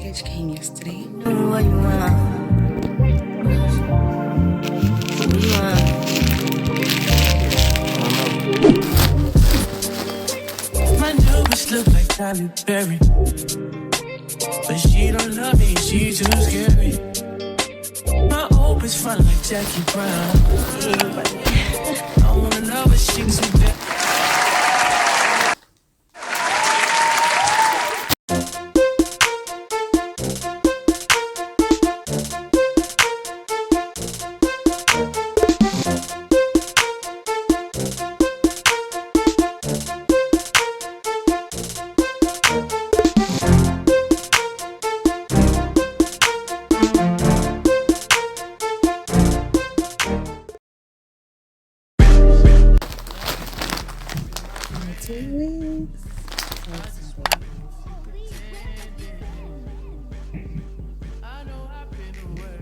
package came yesterday. What you want? What you want? My new bitch look like Tyler Perry, but she don't love me, she too scary. My old bitch fun like Jackie Brown. I wanna love her, she too bad.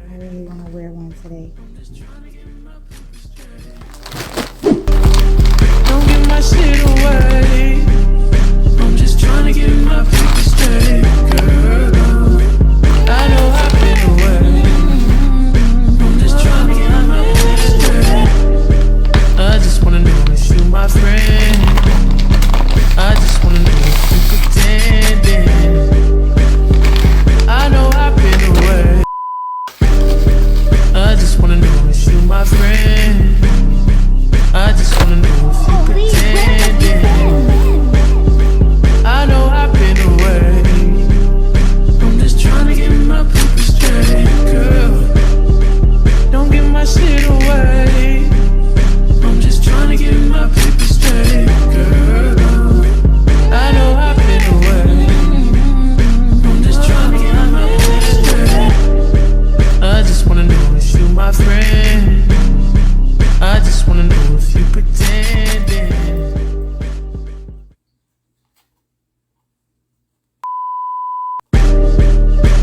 I really want to wear one today. Don't give my shit away. I'm just trying to get my paper straight, girl. I know I've been away. I'm just trying to get my paper straight. I just wanna know if you my friend. I just wanna know if you pretending. I know I've been away. I just wanna know if you my friend. I just wanna know if you pretending. I know I've been away. I'm just trying to get my paper straight, girl. Don't give my shit away. I'm just trying to get my paper straight, girl. I know I've been away. I'm just trying to get my paper straight. I just wanna know if you my friend. I just wanna know if you pretending.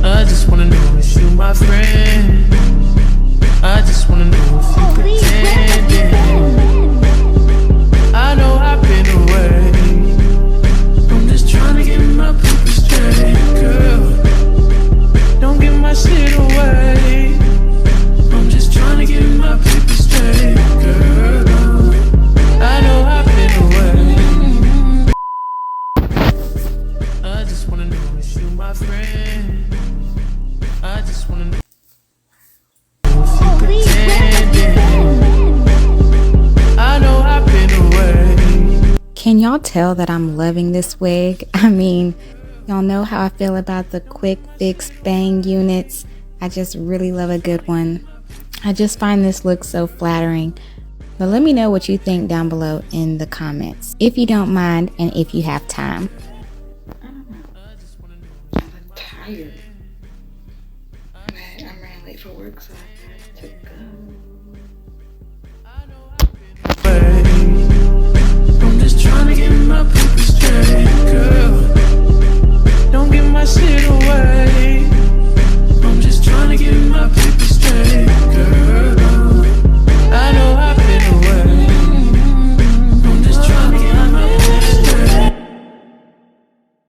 I just wanna know if you my friend. I just wanna know if you pretending. I know I've been away. I'm just trying to get my paper straight, girl. Don't give my shit away. I'm just trying to get my paper straight, girl. I know I've been away. I just wanna know if you my friend. I just wanna know if you pretending. I know I've been away. Can y'all tell that I'm loving this wig? I mean, y'all know how I feel about the quick fix bang units. I just really love a good one. I just find this look so flattering. But let me know what you think down below in the comments, if you don't mind and if you have time. I don't know. I look tired. I'm running late for work, so